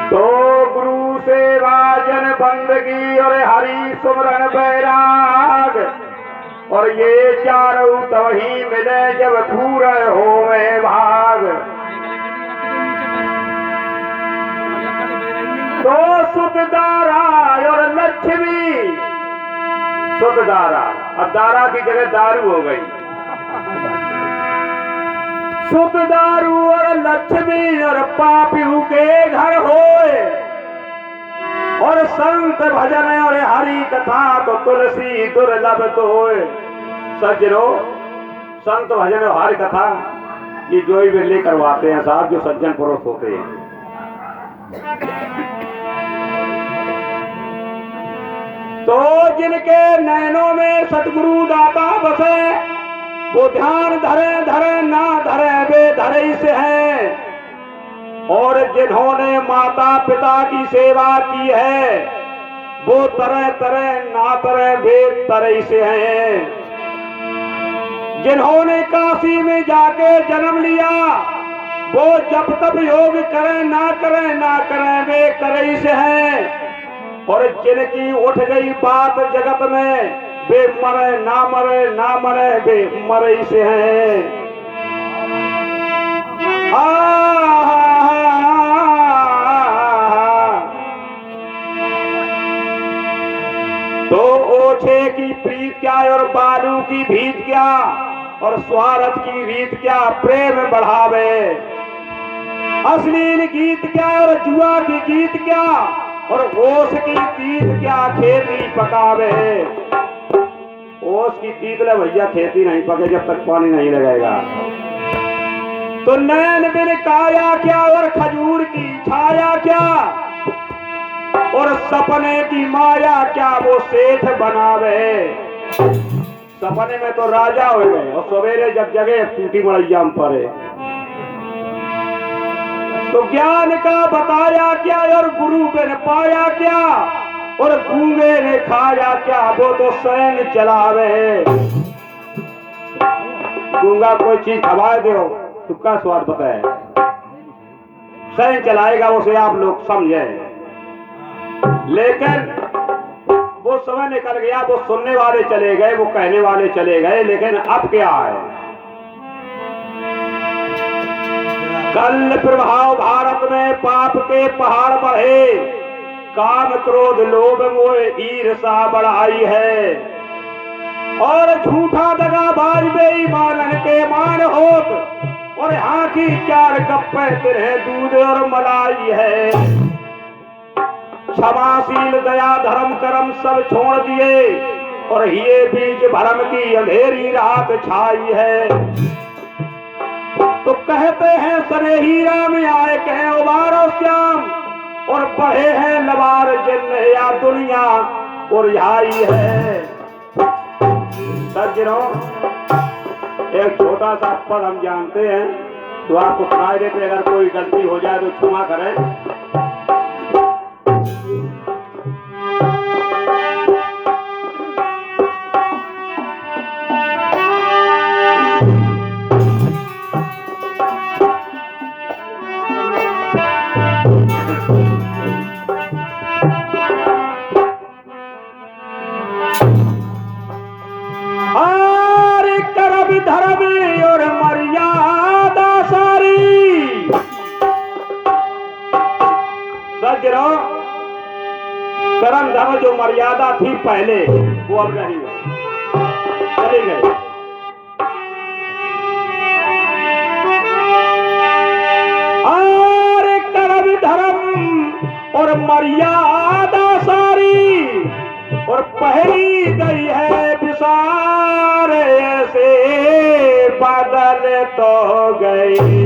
तो गुरु सेवा जन बंदगी और हरि सुमरन बैराग और ये चारों तवही मिले जब पूरा होवे भाग। तो सुतदारा और लक्ष्मी, सुतदारा अब दारा की जगह दारू हो गई। सुत दारू और लक्ष्मी और पापियों के घर होए और संत भजन और हरि कथा तो तुलसी दुर्लभ तो होए। सज्जनों, संत भजन और हरि कथा ये जो ही वे करवाते हैं साहब, जो सज्जन पुरुष होते हैं। तो जिनके नैनों में सतगुरु दाता बसे वो ध्यान धरे धरे ना धरे वे धरे से हैं। और जिन्होंने माता पिता की सेवा की है वो तरह तरह ना तरह वे तरह से हैं। जिन्होंने काशी में जाके जन्म लिया वो जब तब योग करें ना करें वे करे से हैं। और जिनकी उठ गई बात जगत में वे मरे ना मरे वे मरे से हैं। तो ओछे की प्रीत क्या और बालू की भीत क्या और स्वार्थ की रीत क्या प्रेम बढ़ावे। अश्लील गीत क्या और जुआ की गीत क्या और ओस की तीत क्या खेती पकावे। ओस की तीत ले भैया खेती नहीं पके जब तक पानी नहीं लगेगा। तो नैन बिन काया क्या और खजूर की छाया क्या और सपने की माया क्या वो सेठ बनावे। सपने में तो राजा हो गए और सवेरे जब जगे टूटी मड़ैया में पड़े। तो ज्ञान का बताया क्या और गुरु बिन पाया क्या और गूंगे ने खाया क्या वो तो सैन चलावे। गूंगा कोई चीज खवा दो तो क्या स्वाद बताए, सैन चलाएगा उसे आप लोग समझे। लेकिन वो समय निकल गया, वो सुनने वाले चले गए, वो कहने वाले चले गए। लेकिन अब क्या है, कल प्रभाव भारत में पाप के पहाड़ बढ़े। काम क्रोध लोभ मोह ईर्षा बढ़ाई है और झूठा दगाबाज बेईमानन के मान होत और यहाँ की चार कप्पे तिरहे दूध और मलाई है। क्षमाशील दया धर्म कर्म सब छोड़ दिए और ये बीच भरम की अंधेरी रात छाई है। तो कहते हैं सनेही राम आए कहें उबारो श्याम और बढ़े हैं लबार जिन्न या दुनिया और यही है। सज्जनों, एक छोटा सा पद हम जानते हैं तो आपको सुनाई देते, अगर कोई गलती हो जाए तो क्षमा करें। कर्म धर्म जो मर्यादा थी पहले वो अब नहीं है, चले गए। और कर्म धर्म और मर्यादा सारी और पहली गई है विसार ऐसे बदल तो गई।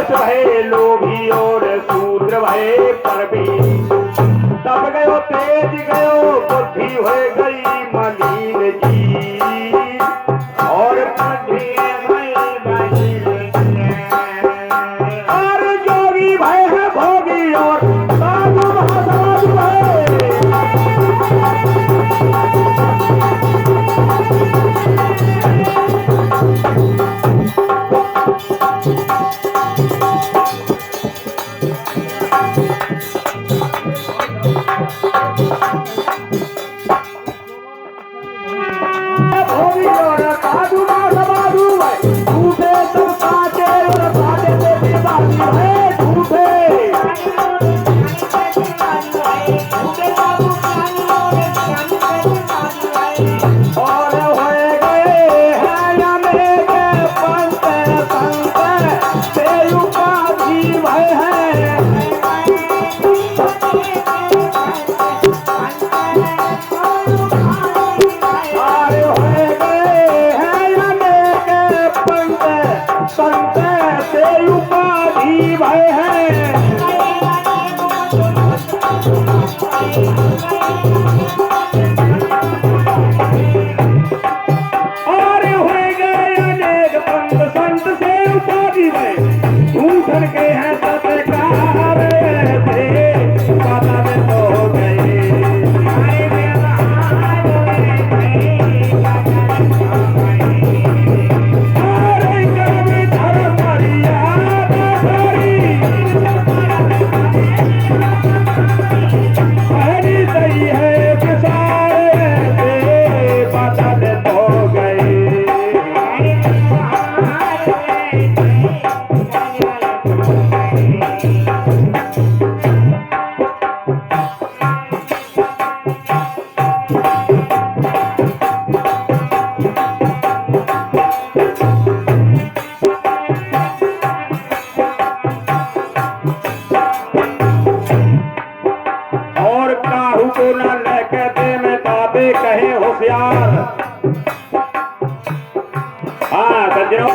वैश्य भये लोभी और शूद्र भये परवी। तब गयो तेज गयो बुद्धि हो गई मलिन जी और जोगी भय है भोगी और साधु महासाधु भय। भोगी और साधु महासाधु भय। झूठे सब साचे और साचे से बेबाकी भय झूठे। और होए गए हैं अनेक पंथ संत से उपाधि भय है। और होए गए हैं अनेक पंथ संत से उपाधि भय है। और होए गए अनेक पंथ संत से उपाधि भय। झूठन के हैं सत्कार से पता में तो गए। अरे कभी धर्म मर्यादा धरी हरी सही है विसारे से पता में तो गए। और काहू को न लेके दे में ताते कहे होशियार। हाँ सज्जनों,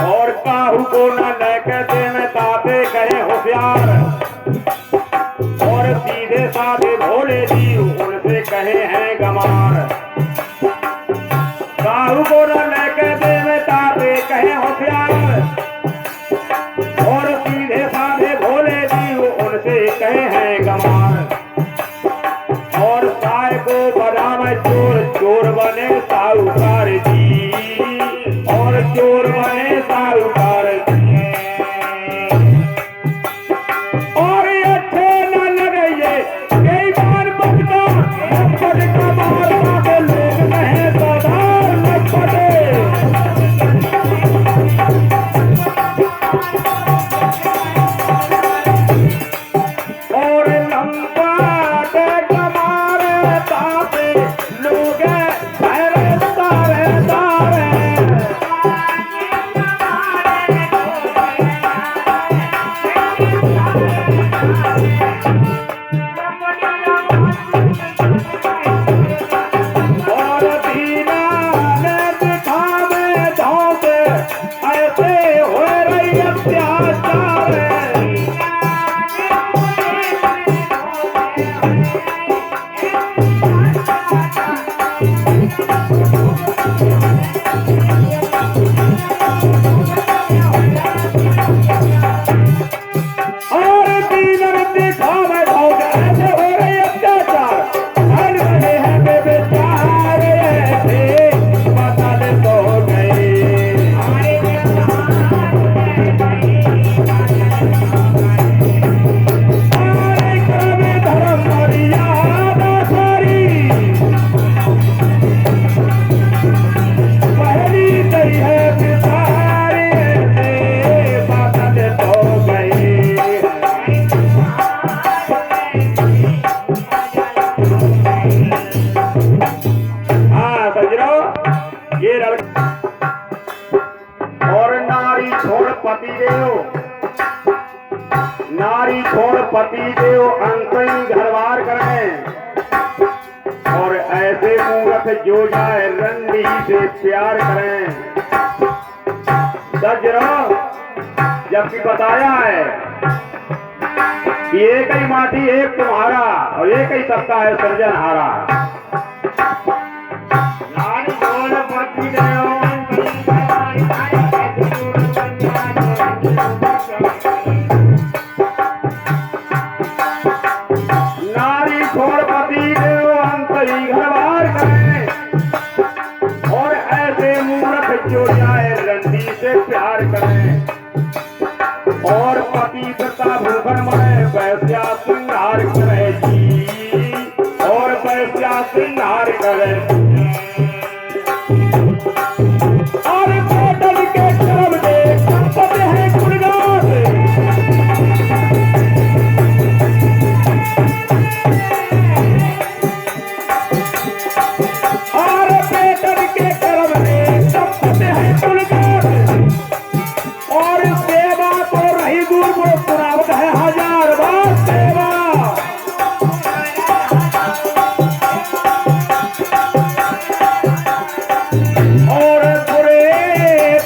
और काहू को न लेके दे में ताते कहे होशियार। और सीधे साधे भोले जी उनसे कहे हैं गमार। काहू को न लेके दे में ताते कहे होशियार। और सीधे साधे भोले जी उनसे कहे हैं गमार। और साय को बदाम चोर चोर बने साहूकार जी और चोर बने साहूकार जी। और अच्छे न लगे कई बार बचता लपट का मारता के लोग कहे सरदार लपटे। और लंबा टेक मारे ताते लोग भैरे तारे तारे। और दीना ने दिखावे धोते ऐसे हो रही अत्याचार। और दीना ने दिखावे धोते ऐसे हो रही अत्याचार। हर रहे हैं बेचारे ऐसे पता दे तो गए। और कभी धर्म मर्यादा पति देव अंत घरवार करें और ऐसे मूर्ख जो जाए रंडी से प्यार करें। जबकि बताया है कि एक ही माटी एक तुम्हारा और एक ही सबका है सृजनहारा। नारी छोड़ पति देव अंतरी घरवार करें और ऐसे मूर्ख जो जाए रंडी से प्यार करें और पति पिता भूखन मरे वैश्या श्रृंगार करे जी और वैश्या श्रृंगार करे और कोटल के कर्म दे संपत है गुणगान और बेटन के कर्म दे संपत है गुणगान और सेवा तो रही दूर वो पुरावत है हजार बार सेवा। और बुरे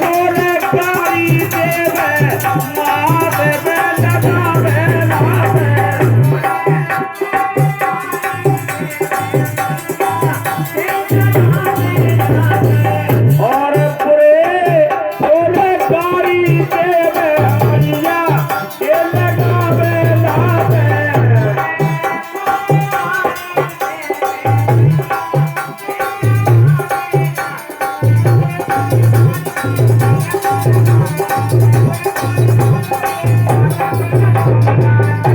बुरे गाली देवे माँ देवे लगावे लावे और बुरे बुरे गाली देवे भैया के लगावे लावे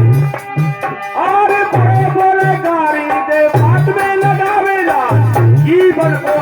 और बुरे बुरे गाली दे बात में लगावेला जीवन को